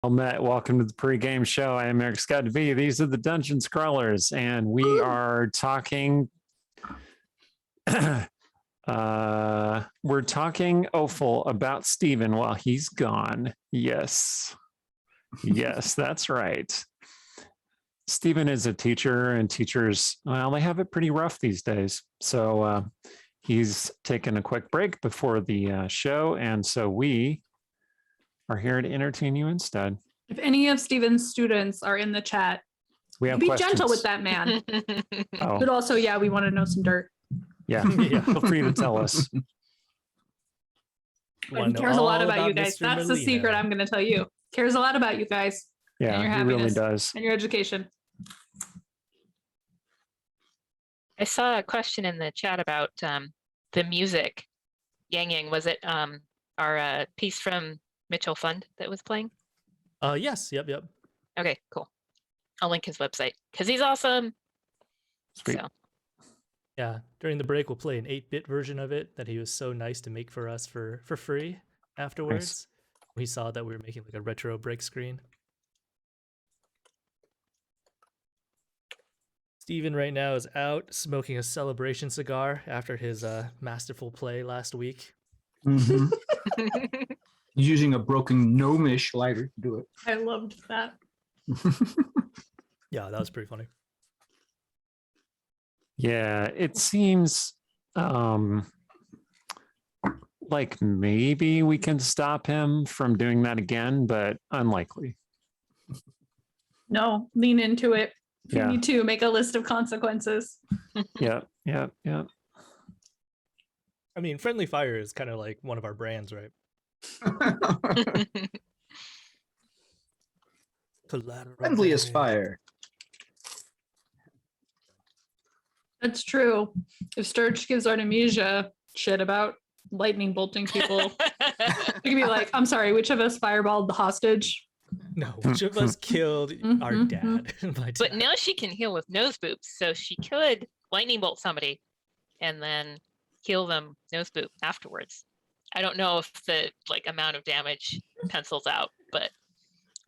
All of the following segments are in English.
Well met. Welcome to the pregame show. I am Eric Scott V. These are the Dungeon Scrawlers, and we are talking. We're talking awful about Steven while he's gone. Yes, that's right. Steven is a teacher, and teachers, well, they have it pretty rough these days. So he's taken a quick break before the show, and so we are here to entertain you instead. If any of Steven's students are in the chat, we have be questions. gentle with that man. Oh. But also, yeah, we want to know some dirt. Yeah, feel free to tell us. He cares a lot about you guys. That's the secret I'm going to tell you. Cares a lot about you guys. Yeah, and your he happiness really does. and your education. I saw a question in the chat about the music. Yang, was it our piece from Mitchell Fund that was playing? Yes. Yep. Okay, cool. I'll link his website because he's awesome. Sweet. So. Yeah, during the break we'll play an 8-bit version of it that he was so nice to make for us for free afterwards. Nice. We saw that we were making like a retro break screen. Steven right now is out smoking a celebration cigar after his masterful play last week. Mm-hmm. He's using a broken gnomish lighter to do it. I loved that. Yeah, that was pretty funny. Yeah, it seems like maybe we can stop him from doing that again, but unlikely. No, lean into it. If Yeah. you need to, make a list of consequences. Yeah. I mean, Friendly Fire is kind of like one of our brands, right? Friendliest fire. That's true. If Sturge gives Artemisia shit about lightning bolting people, you can be like, I'm sorry, which of us fireballed the hostage? No, which of us killed our dad? But now she can heal with nose boops, so she could lightning bolt somebody and then heal them nose boop afterwards. I don't know if the amount of damage pencils out, but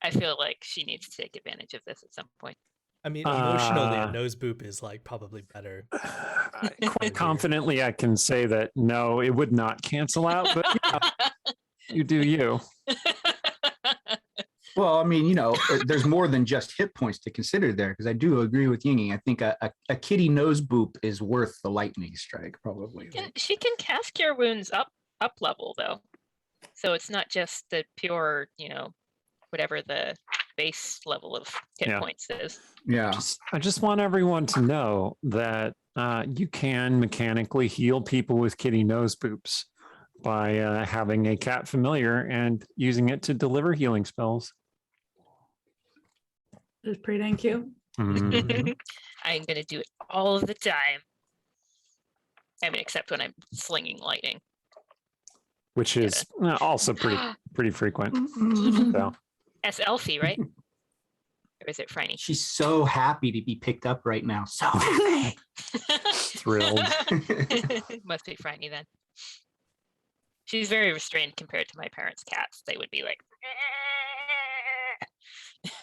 I feel like she needs to take advantage of this at some point. I mean, emotionally, a nose boop is probably better. Quite confidently, I can say that no, it would not cancel out, but yeah, you do you. Well, I mean, there's more than just hit points to consider there, because I do agree with Yingy. I think a kitty nose boop is worth the lightning strike, probably. She can cast Cure Wounds up level, though. So it's not just the pure, whatever the base level of hit points is. Yeah. I just want everyone to know that you can mechanically heal people with kitty nose boops by having a cat familiar and using it to deliver healing spells. It's pretty dang cute. Mhm. I'm going to do it all of the time. I mean, except when I'm slinging lightning. Which is also pretty frequent. So. That's Elfie, right? Or is it Franny? She's so happy to be picked up right now. So happy. Thrilled. Must be Franny then. She's very restrained compared to my parents' cats. They would be like,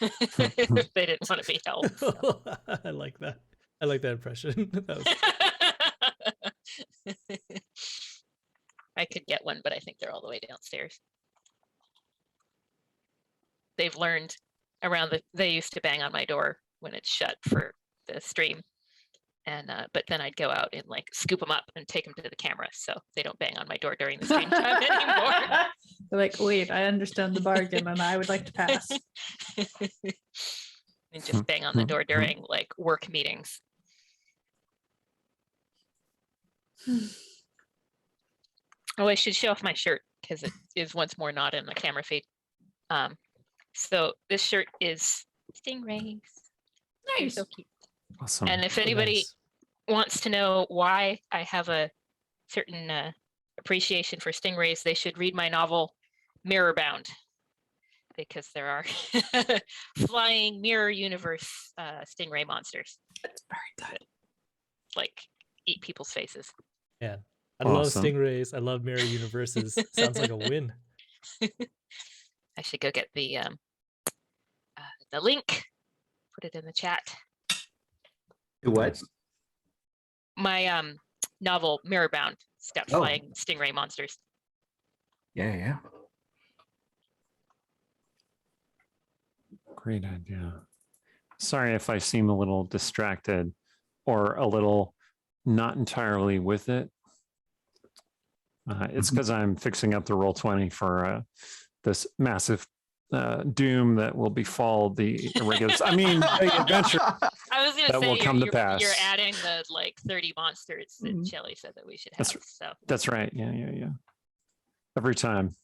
if they didn't want to be held. So. I like that. I like that impression. I could get one, but I think they're all the way downstairs. They've learned they used to bang on my door when it's shut for the stream. And but then I'd go out and scoop them up and take them to the camera so they don't bang on my door during the stream time anymore. They're like, wait, I understand the bargain and I would like to pass. And just bang on the door during work meetings. Oh, I should show off my shirt because it is once more not in the camera feed. So this shirt is stingrays. Nice. So cute. Awesome. And if anybody wants to know why I have a certain appreciation for stingrays, they should read my novel Mirrorbound, because there are flying mirror universe stingray monsters. That's very good. Eat people's faces. Yeah, I love stingrays. I love mirror universes. Sounds like a win. I should go get the the link. Put it in the chat. What? My novel Mirrorbound, Step Oh. Flying Stingray Monsters. Yeah. Great idea. Sorry if I seem a little distracted or a little not entirely with it. It's because I'm fixing up the Roll20 for this massive doom that will befall the irregulars. I mean, the adventure. I was going That to say will come to pass. you're adding the like 30 monsters that Mhm. Shelley said that we should have. So That's right. Yeah. Every time.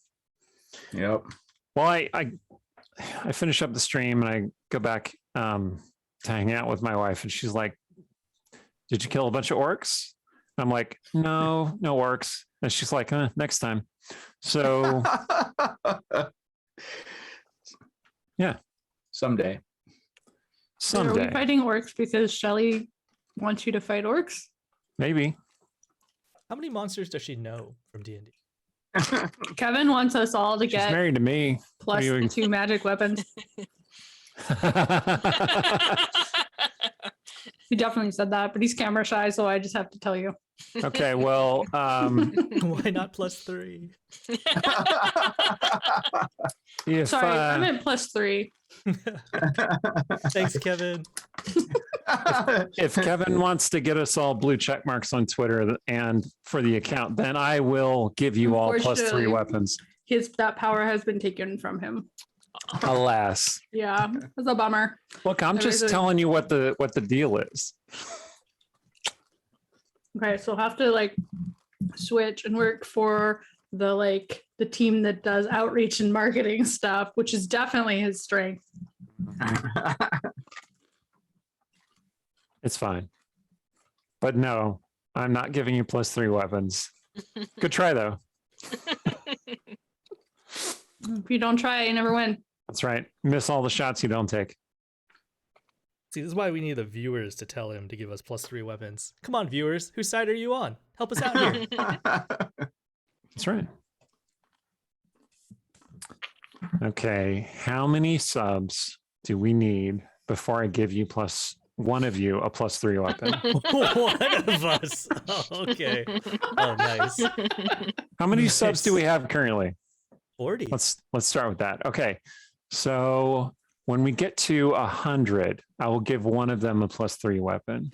Yep. Well, I finish up the stream and I go back to hang out with my wife, and she's like, "Did you kill a bunch of orcs?" I'm like, "No orcs." And she's like, "Next time." So yeah, Someday. Are someday, we fighting orcs because Shelly wants you to fight orcs? maybe. How many monsters does she know from D&D? Kevin wants us all to She's get married to me. plus you- 2 magic weapons. He definitely said that, but he's camera shy, so I just have to tell you. Okay, well, Why not +3? if Sorry, I meant plus 3. Thanks, Kevin. if Kevin wants to get us all blue check marks on Twitter and for the account, then I will give you all +3 Unfortunately. weapons. That power has been taken from him. Alas. Yeah, it's a bummer. Look, I'm just Everything- telling you what the deal is. Okay, so I'll have to like switch and work for the team that does outreach and marketing stuff, which is definitely his strength. It's fine. But no, I'm not giving you +3 weapons. Good try though. If you don't try, you never win. That's right. Miss all the shots you don't take. See, this is why we need the viewers to tell him to give us +3 weapons. Come on, viewers. Whose side are you on? Help us out here. That's right. Okay, how many subs do we need before I give you one of you a +3 weapon? One of us. Oh, okay. Oh, nice. How many subs do Nice. we have currently? 40. Let's start with that. Okay, so when we get to 100, I will give one of them a +3 weapon.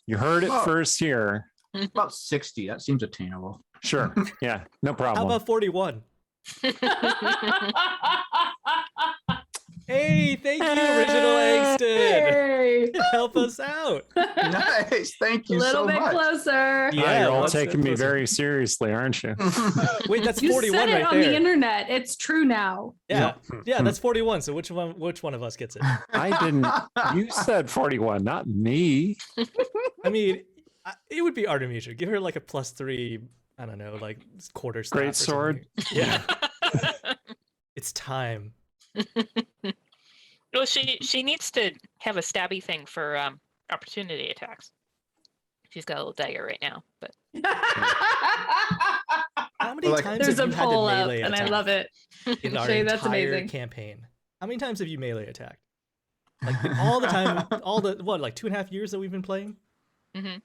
You heard it Oh. first here. About 60. That seems attainable. Sure. Yeah, no How problem. about 41? Hey, thank you, Original Angston. Hey, Help us out. Nice. Thank a you little so bit much. closer. Yeah, You're all one step taking me closer. very seriously, aren't you? Wait, that's You 41 said it right on the there. internet. It's true now. Yeah, yeah, that's 41. So which one of us gets it? I didn't. You said 41, not me. I mean, it would be Artemisia. Give her like a +3. I don't know, like quarter staff. Great or sword. something. Yeah, it's time. Well, she needs to have a stabby thing for opportunity attacks. She's got a little dagger right now, but How many Like- times There's have a you had to poll up, melee and I attack love it. in our Shay, entire that's amazing. campaign? How many times have you melee attacked? Like all the time, like 2.5 years that we've been playing? Mhm.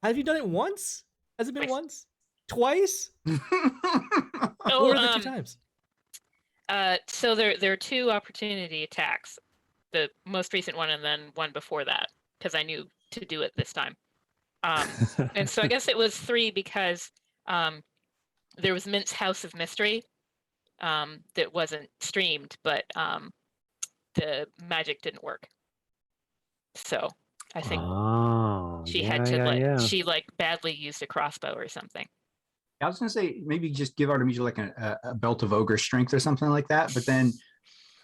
Have you done it once? Has it been Twice. once? Twice? oh, What were the 2 times? so there are 2 opportunity attacks, the most recent one and then one before that, because I knew to do it this time. And so I guess it was 3 because there was Mint's House of Mystery that wasn't streamed, but the magic didn't work. So I think Oh, she yeah, had to yeah. she badly used a crossbow or something. I was gonna say maybe just give Artemisia like a belt of ogre strength or something like that. But then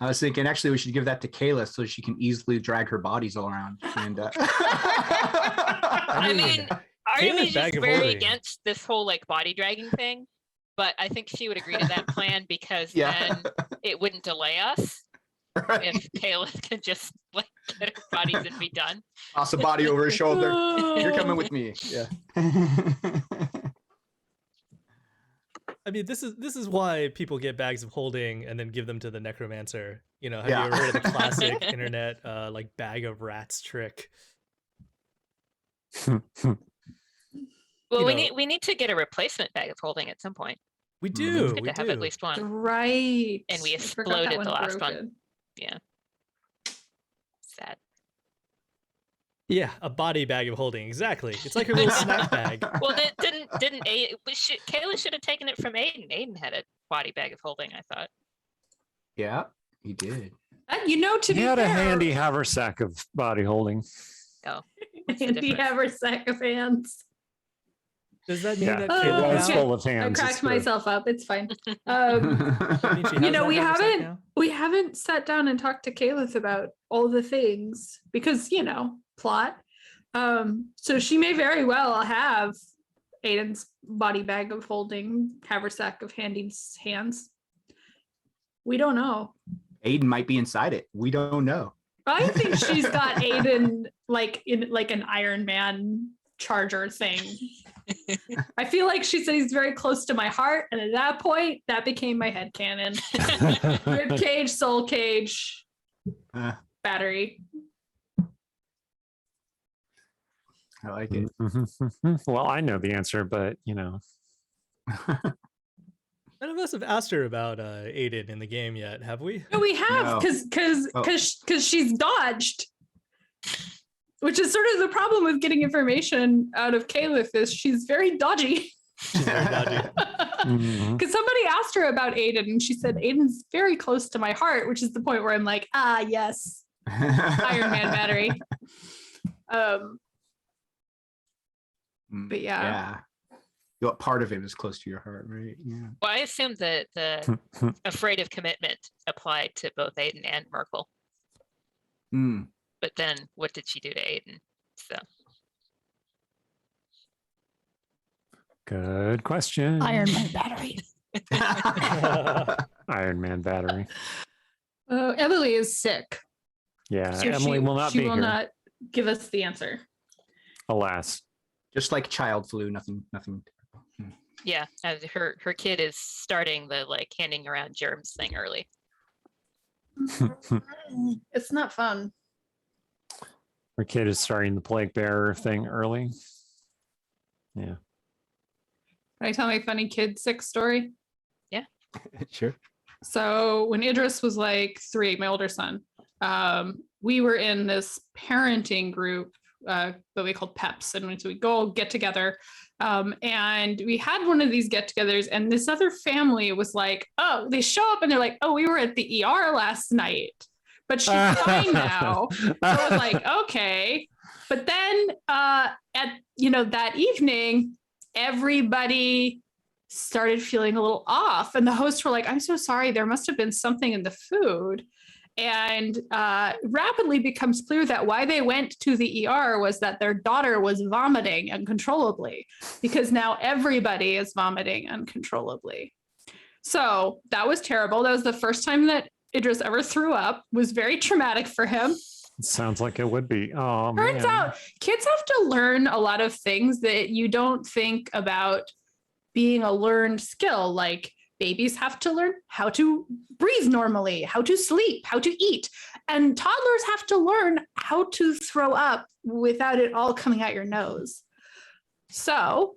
I was thinking actually we should give that to Kayla so she can easily drag her bodies all around. And I mean, Kayla's Artemisia's bag of very holding. against this whole like body dragging thing, but I think she would agree to that plan because Yeah. then it wouldn't delay us right. if Kayla could just like get her bodies and be done. Toss a body over her shoulder. You're coming with me. Yeah. I mean, this is why people get bags of holding and then give them to the necromancer. You know, have Yeah. you ever heard of the classic internet like bag of rats trick? Well, You we know- need to get a replacement bag of holding at some point. We Mhm. do. It's good We to have do. at least one. Right. And we I forgot that exploded the one's last one. broken. Sad. Yeah, a body bag of holding. Exactly. It's like a little snack bag. Well, that didn't Kayla should have taken it from Aiden. Aiden had a body bag of holding, I thought. Yeah, he did. You know, to He be had a fair, handy haversack of body holding. What's the handy difference? haversack of hands. Does that mean Yeah, that Oh, it Kayla was okay. full of I hands. cracked it's true. myself up. It's fine. That means she You has know, that we haversack haven't- now? We haven't sat down and talked to Caliph about all the things because, you know, plot. So she may very well have Aiden's body bag of holding, haversack of handy hands. We don't know. Aiden might be inside it. We don't know. I think she's got Aiden like in like an Iron Man charger thing. I feel like she said he's very close to my heart, and at that point, that became my headcanon. Rib cage, soul cage, Uh, battery. I like it. Well, I know the answer, but you know, None of us have asked her about Aiden in the game yet, have we? No, we have No. because she's dodged. Which is sort of the problem with getting information out of Caliph is she's very dodgy. She's very dodgy. Mhm. Because somebody asked her about Aiden and she said Aiden's very close to my heart, which is the point where I'm like, yes, Iron Man battery. But yeah. Yeah. Part of it is close to your heart, right? Yeah. Well, I assumed that the afraid of commitment applied to both Aiden and Merkel. Mm. But then what did she do to Aiden? So Good question. Iron Man battery. Iron Man battery. Emily is sick. Yeah, So Emily will not she be will here. not give us the answer. Alas. Just like child flu, nothing. yeah, and her kid is starting the like handing around germs thing early. It's not fun. Her kid is starting the plague bearer thing early. Yeah. Can I tell my funny kid sick story? Sure. So when Idris was like 3, my older son, we were in this parenting group that we called PEPs, and so we go get together. And we had one of these get-togethers, and this other family was like, "Oh," they show up and they're like, "Oh, we were at the ER last night, but she's fine now." So I was like, "Okay," but then at that evening, everybody started feeling a little off, and the hosts were like, "I'm so sorry, there must have been something in the food." And rapidly becomes clear that why they went to the ER was that their daughter was vomiting uncontrollably, because now everybody is vomiting uncontrollably. So that was terrible. That was the first time that Idris ever threw up. It was very traumatic for him. Sounds like it would be. Oh, Turns man. out kids have to learn a lot of things that you don't think about being a learned skill. Like babies have to learn how to breathe normally, how to sleep, how to eat. And toddlers have to learn how to throw up without it all coming out your nose. So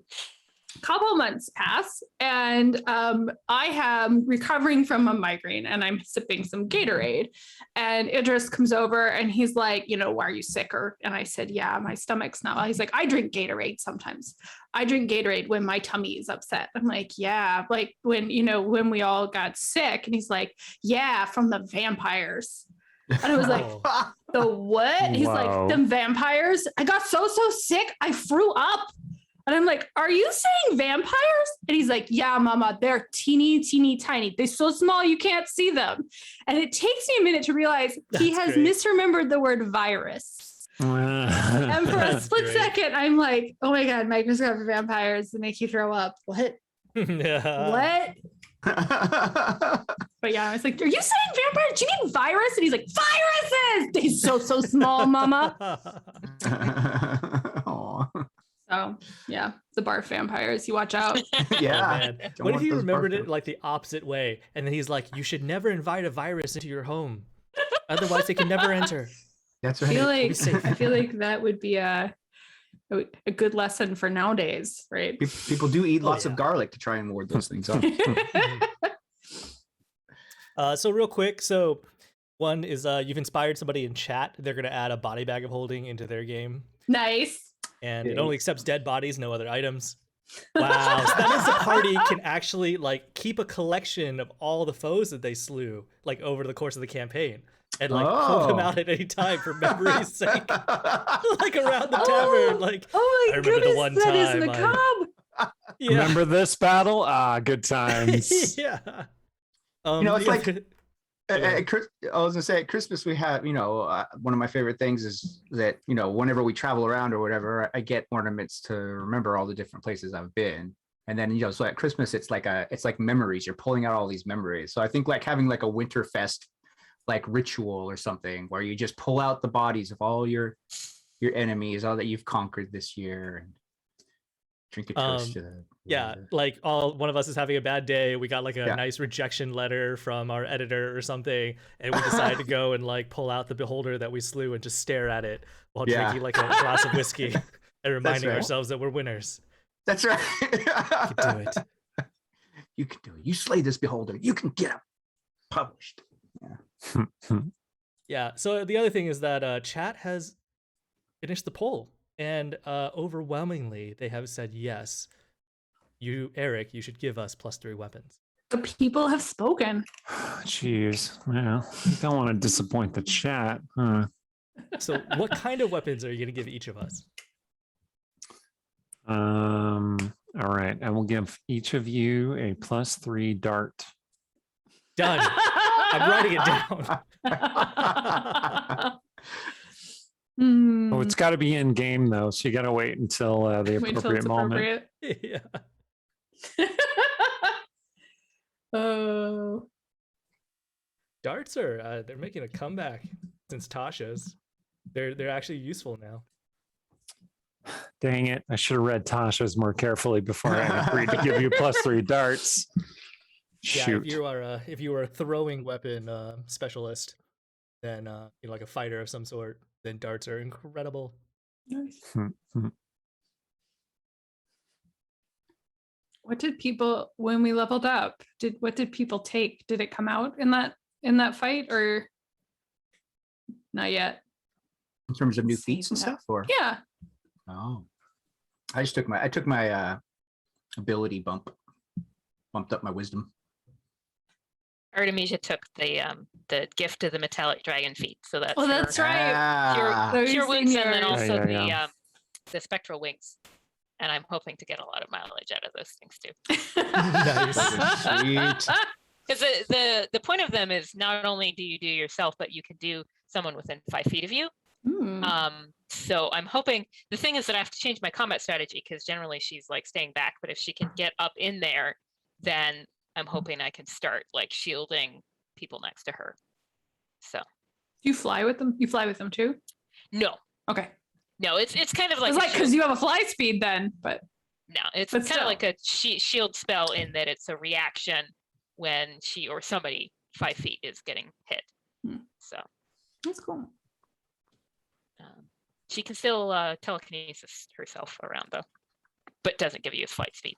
a couple months pass, and I am recovering from a migraine, and I'm sipping some Gatorade. And Idris comes over and he's like, "Why are you sicker?" And I said, "Yeah, my stomach's not well." He's like, "I drink Gatorade sometimes. I drink Gatorade when my tummy is upset." I'm like, "Yeah, like when we all got sick." And he's like, "Yeah, from the vampires." And I was like, Oh. "The what?" He's Wow. like, "Them vampires. I got so sick, I threw up." And I'm like, "Are you saying vampires?" And he's like, "Yeah, mama, they're teeny, teeny, tiny. They're so small you can't see them." And it takes me a minute to realize he That's has great. misremembered the word virus. And for a That's split great. second, I'm like, "Oh my God, microscopic vampires that make you throw up. What? Yeah. What?" But yeah, I was like, "Are you saying vampires? Do you mean virus?" And he's like, "Viruses! They're so small, mama." Aw. So yeah, the barf vampires. You watch out. Yeah. Oh, man. Don't What if want he those remembered barf it like the opposite way? And then he's like, you should never invite a virus into your home. Otherwise, they can never enter. That's I right. feel be like safe. I feel like that would be a good lesson for nowadays, right? People do eat Oh, lots yeah. of garlic to try and ward those things off. So real quick, so one is you've inspired somebody in chat. They're gonna add a body bag of holding into their game, Nice. and it Yay. only accepts dead bodies, no other items. Wow, so that means the party can actually like keep a collection of all the foes that they slew like over the course of the campaign, and like pull them Oh. out at any time for memory's sake, like around the tavern. Like Oh I my remember the goodness, one that is time macabre. yeah, Remember this battle? Ah, good times. yeah. It's the like- other- I was gonna say at Christmas we have, one of my favorite things is that, whenever we travel around or whatever, I get ornaments to remember all the different places I've been. And then, so at Christmas, it's like memories. You're pulling out all these memories. So I think like having like a Winterfest like ritual or something where you just pull out the bodies of all your enemies, all that you've conquered this year, and drink a toast to the Yeah, whatever. like one of us is having a bad day. We got like a Yeah. nice rejection letter from our editor or something, and we decide to go and like pull out the beholder that we slew and just stare at it while Yeah. drinking like a glass of whiskey and reminding right. ourselves that we're winners. That's right. You can do it. You can do it. You slay this beholder. You can get him published. Yeah. So the other thing is that chat has finished the poll, and overwhelmingly they have said yes. You, Eric, you should give us +3 weapons. The people have spoken. Jeez. Well, you don't want to disappoint the chat, huh? So what kind of weapons are you going to give each of us? All right. I will give each of you a +3 dart. Done. I'm writing it down. Hmm. Oh, it's got to be in game though, so you got to wait until the Wait till appropriate it's moment. appropriate. Yeah. Oh. Darts are they're making a comeback since Tasha's. They're actually useful now. Dang it! I should have read Tasha's more carefully before I agreed to give you +3 darts. Yeah, Shoot. if you were a throwing weapon specialist, then like a fighter of some sort, then darts are incredible. Nice. Hmm. What did people when we leveled up? What did people take? Did it come out in that fight or not yet? In terms of new Save feats and that. stuff, or Yeah. oh, I took my ability bumped up my wisdom. Artemisia took the gift of the metallic dragon feet, so that's Oh, that's her right. Ah, Those cure wounds, and then seniors. also Yeah. the spectral wings. And I'm hoping to get a lot of mileage out of those things too. Nice. Sweet. Because the point of them is not only do you do yourself, but you can do someone within 5 feet of you. Hmm. So I'm hoping, the thing is that I have to change my combat strategy because generally she's like staying back, but if she can get up in there, then I'm hoping I can start like shielding people next to her. So Do you fly with them? You fly with them too? no, Okay. it's kind of I like was a like, because you have a fly speed then, but no, it's but kind of still. like a shield spell in that it's a reaction when she or somebody 5 feet is getting hit. Hmm. So that's cool. she can still telekinesis herself around though, but doesn't give you a flight speed.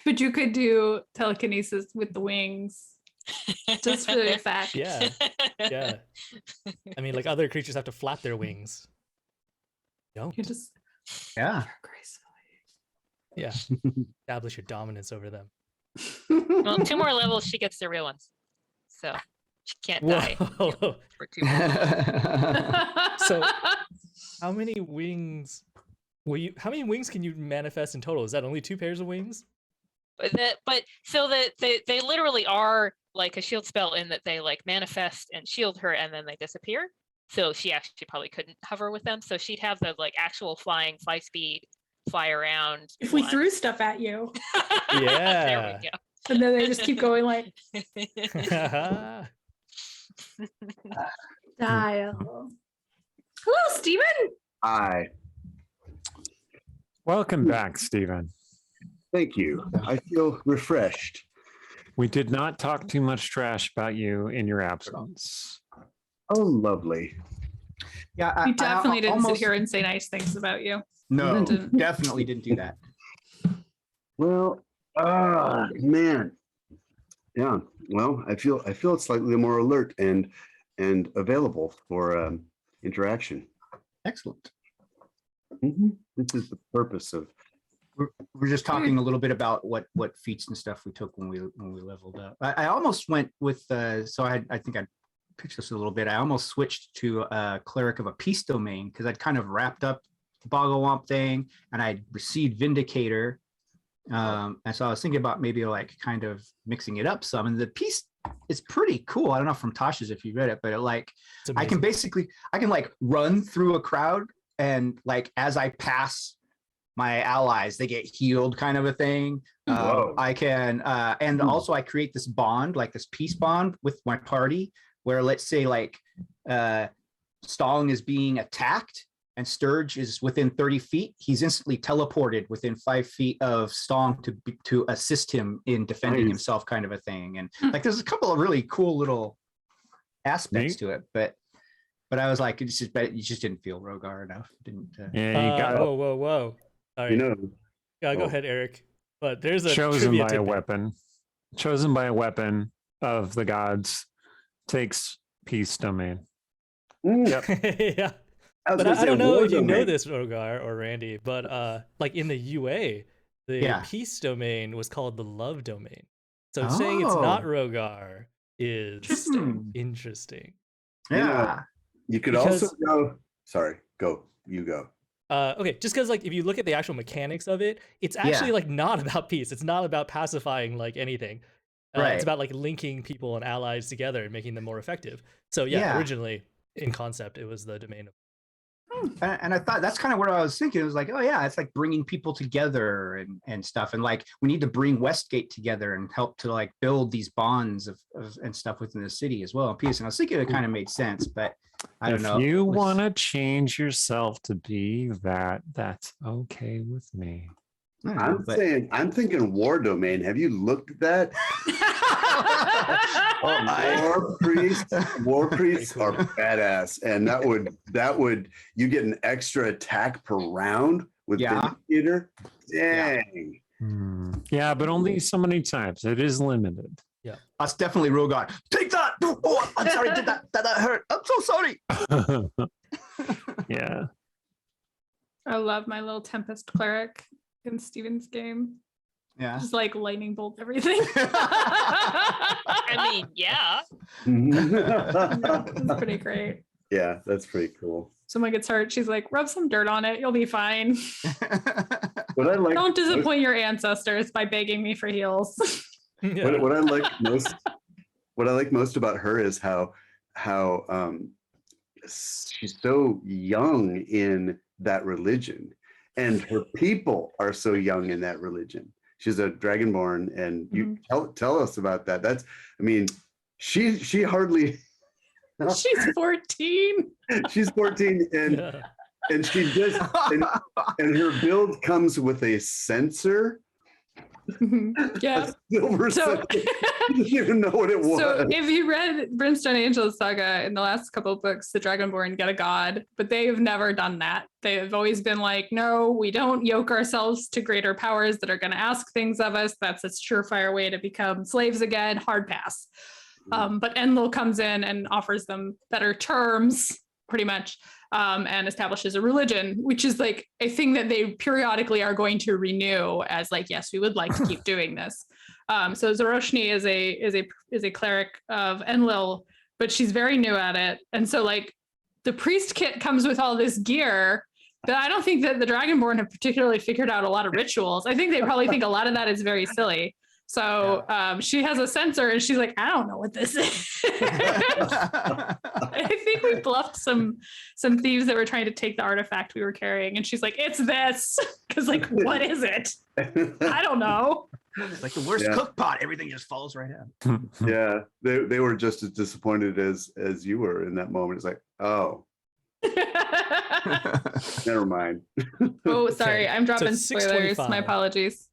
But you could do telekinesis with the wings, just for the effect. Yeah, yeah. I mean, like other creatures have to flap their wings. Don't. You just Yeah. gracefully. Yeah. Establish your dominance over them. Well, 2 more levels, she gets the real ones. So she can't die Whoa. for 2 more. So how many wings how many wings can you manifest in total? Is that only 2 pairs of wings? But so that they literally are like a shield spell in that they like manifest and shield her and then they disappear. So she actually probably couldn't hover with them. So she'd have the like actual fly speed, fly around. If we one. threw stuff at you, there Yeah. we go. and then they just keep going like dial. Hello, Steven. Hi. Welcome back, Stephen. Thank you. I feel refreshed. We did not talk too much trash about you in your absence. Oh, lovely. Yeah, We definitely didn't almost, sit here and say nice things about you. No, Didn't. definitely didn't do that. Well, man. Yeah. Well, I feel slightly more alert and available for interaction. Excellent. This is the purpose of. We're just talking a little bit about what feats and stuff we took when we leveled up. I almost went with so I think I pitched this a little bit. I almost switched to a cleric of a peace domain because I'd kind of wrapped up the Bogglewomp thing and I'd received Vindicator. And so I was thinking about maybe like kind of mixing it up some. And the peace is pretty cool. I don't know from Tasha's if you read it, but I can like run through a crowd and like as I pass my allies, they get healed kind of a thing. I can and also I create this bond, like this peace bond with my party where let's say like Stalin is being attacked and Sturge is within 30 feet, he's instantly teleported within 5 feet of Stalin to assist him in defending himself kind of a thing. And like there's a couple of really cool little aspects to it, but I was like, it just didn't feel Rogar enough. Didn't Yeah, you got Whoa. All right. Go ahead, Eric. But there's a chosen by a tidbit. weapon. Chosen by a weapon of the gods takes peace domain. Yep. Yeah. But I don't know if you know this, Rogar or Randy, but like in the UA, the peace domain was called the love domain. So saying it's not Rogar is interesting. Yeah. You could also go. Sorry, go. You go. Okay, just because like if you look at the actual mechanics of it, it's actually like not about peace. It's not about pacifying like anything. It's about like linking people and allies together and making them more effective. So originally in concept, it was the domain of. And I thought that's kind of what I was thinking. It was like, oh yeah, it's like bringing people together and stuff. And like we need to bring Westgate together and help to like build these bonds of and stuff within the city as well. And peace. And I was thinking it kind of made sense, but I don't know. If you want to change yourself to be that, that's okay with me. I'm thinking war domain. Have you looked at that? War priests are badass, and that would you get an extra attack per round with Vindicator. Dang. Yeah, but only so many times. It is limited. Yeah, that's definitely Rogar. Take that! Oh, I'm sorry. Did that hurt? I'm so sorry. Yeah. I love my little Tempest cleric in Steven's game. Yeah. Just like lightning bolt everything. I mean, yeah. It's pretty great. Yeah, that's pretty cool. Someone gets hurt, she's like, rub some dirt on it, you'll be fine. What I like Don't disappoint your ancestors by begging me for heals. What I like most about her is how she's so young in that religion, and her people are so young in that religion. She's a dragonborn, and you tell us about that. That's, I mean, she hardly. She's 14. She's 14, and she just and her build comes with a sensor. Yeah. So I didn't even know what it was. So if you read Brimstone Angels Saga in the last couple of books, the Dragonborn get a god, but they've never done that. They've always been like, no, we don't yoke ourselves to greater powers that are going to ask things of us. That's a surefire way to become slaves again. Hard pass. But Enlil comes in and offers them better terms, pretty much, and establishes a religion, which is like a thing that they periodically are going to renew as like, yes, we would like to keep doing this. So Zoroshni is a cleric of Enlil, but she's very new at it. And so like the priest kit comes with all this gear that I don't think that the Dragonborn have particularly figured out a lot of rituals. I think they probably think a lot of that is very silly. So she has a sensor and she's like, I don't know what this is. I think we bluffed some thieves that were trying to take the artifact we were carrying. And she's like, it's this. Because like, what is it? I don't know. It's like the worst cook pot. Everything just falls right out. Yeah, they were just as disappointed as you were in that moment. It's like, oh. Never mind. Oh, sorry. Okay, I'm so dropping it's spoilers. My 6:25. apologies.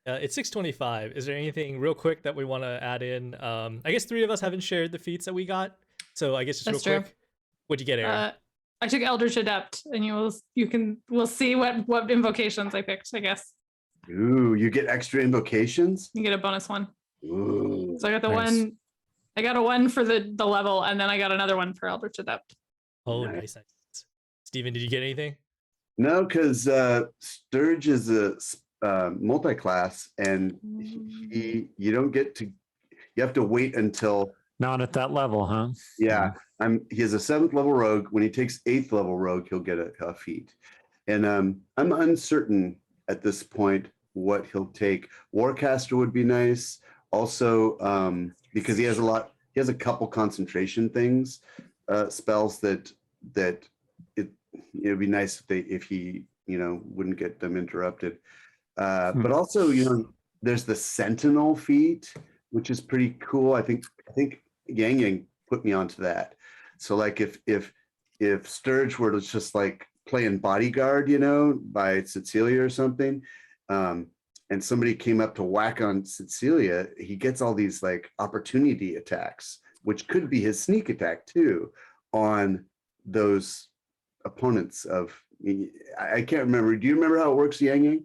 It's 6:25. Is there anything real quick that we want to add in? I guess three of us haven't shared the feats that we got, so I guess just That's real true. quick. What'd you get, Aaron? I took Eldritch Adept, and we'll see what invocations I picked, I guess. Ooh, you get extra invocations? You get a bonus one. Ooh. So I got the Nice. one. I got a one for the level, and then I got another one for Eldritch Adept. Oh, Nice. nice. Steven, did you get anything? No, because Sturge is a multi-class, and you don't get to. You have to wait until. Not at that level, huh? Yeah, he has a 7th level rogue. When he takes 8th level rogue, he'll get a feat. And I'm uncertain at this point what he'll take. Warcaster would be nice. Also, because he has a couple concentration things, spells that it'd be nice if he wouldn't get them interrupted. But also, there's the Sentinel feat, which is pretty cool. I think Yang Yang put me onto that. So like if Sturge were to just like playing bodyguard, by Cecilia or something, and somebody came up to whack on Cecilia, he gets all these like opportunity attacks, which could be his sneak attack too, on those opponents of. I can't remember. Do you remember how it works, Yang Yang?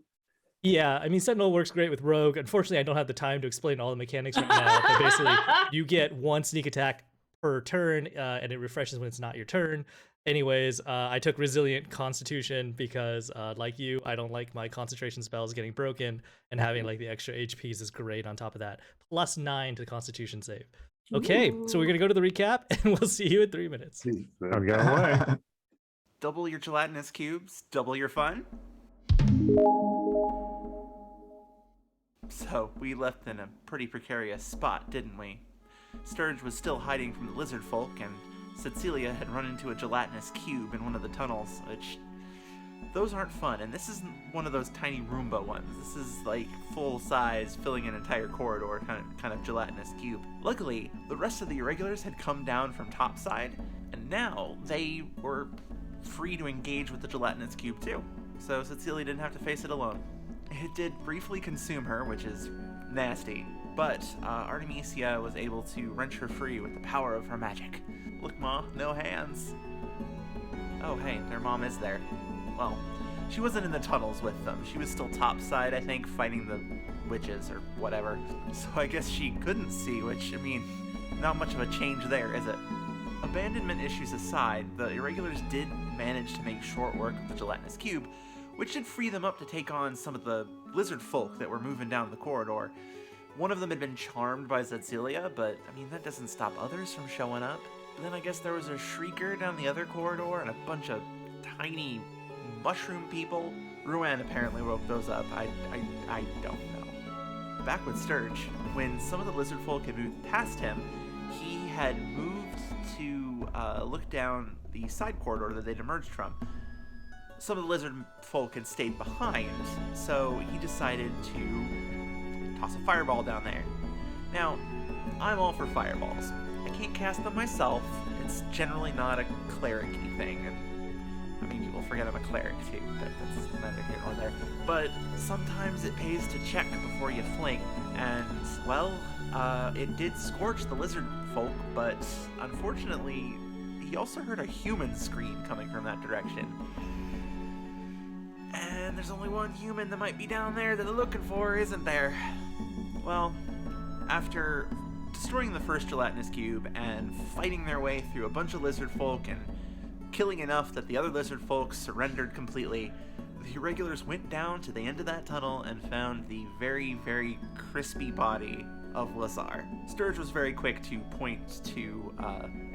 Yeah, I mean, Sentinel works great with Rogue. Unfortunately, I don't have the time to explain all the mechanics right now. But basically, you get one sneak attack per turn, and it refreshes when it's not your turn. Anyways, I took Resilient Constitution because, like you, I don't like my concentration spells getting broken, and having like the extra HPs is great on top of that. +9 to Constitution save. Okay, so we're gonna go to the recap, and we'll see you in 3 minutes. I'll go away. Double your gelatinous cubes, double your fun. So, we left in a pretty precarious spot, didn't we? Sturge was still hiding from the lizard folk, and Cecilia had run into a gelatinous cube in one of the tunnels, which... those aren't fun, and this isn't one of those tiny Roomba ones. This is, like, full-size, filling an entire corridor kind of gelatinous cube. Luckily, the rest of the irregulars had come down from topside, and now they were free to engage with the gelatinous cube, too. So Cecilia didn't have to face it alone. It did briefly consume her, which is nasty, but Artemisia was able to wrench her free with the power of her magic. Look, Ma, no hands. Oh, hey, their mom is there. Well, she wasn't in the tunnels with them. She was still topside, I think, fighting the witches or whatever. So I guess she couldn't see, which, I mean, not much of a change there, is it? Abandonment issues aside, the irregulars did manage to make short work of the gelatinous cube, which did free them up to take on some of the lizard folk that were moving down the corridor. One of them had been charmed by Cecilia, but, I mean, that doesn't stop others from showing up. But then I guess there was a shrieker down the other corridor and a bunch of tiny mushroom people. Ruan apparently woke those up. I don't know. Back with Sturge, when some of the lizard folk had moved past him, he had moved to look down the side corridor that they'd emerged from. Some of the lizard folk had stayed behind, so he decided to toss a fireball down there. Now, I'm all for fireballs. I can't cast them myself. It's generally not a cleric-y thing, and I mean, people forget I'm a cleric too. That's neither here nor there. But sometimes it pays to check before you fling, and well, it did scorch the lizard folk, but unfortunately, he also heard a human scream coming from that direction. And there's only one human that might be down there that they're looking for, isn't there? Well, after destroying the first gelatinous cube and fighting their way through a bunch of lizard folk and killing enough that the other lizard folk surrendered completely, the irregulars went down to the end of that tunnel and found the very, very crispy body of Lazar. Sturge was very quick to point to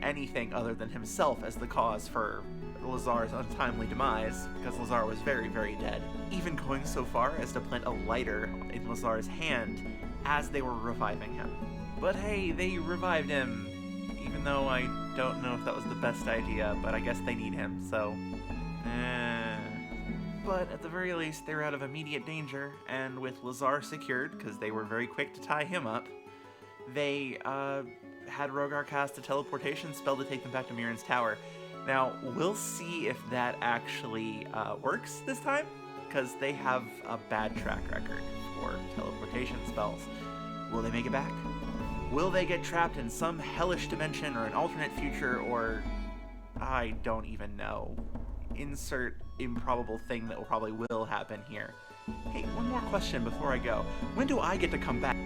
anything other than himself as the cause for Lazar's untimely demise, because Lazar was very, very dead, even going so far as to plant a lighter in Lazar's hand as they were reviving him. But hey, they revived him, even though I don't know if that was the best idea, but I guess they need him, so... But at the very least, they were out of immediate danger, and with Lazar secured, because they were very quick to tie him up, they had Rogar cast a teleportation spell to take them back to Mirren's tower. Now, we'll see if that actually works this time, because they have a bad track record for teleportation spells. Will they make it back? Will they get trapped in some hellish dimension or an alternate future, or I don't even know. Insert improbable thing that probably will happen here. Hey, one more question before I go. When do I get to come back?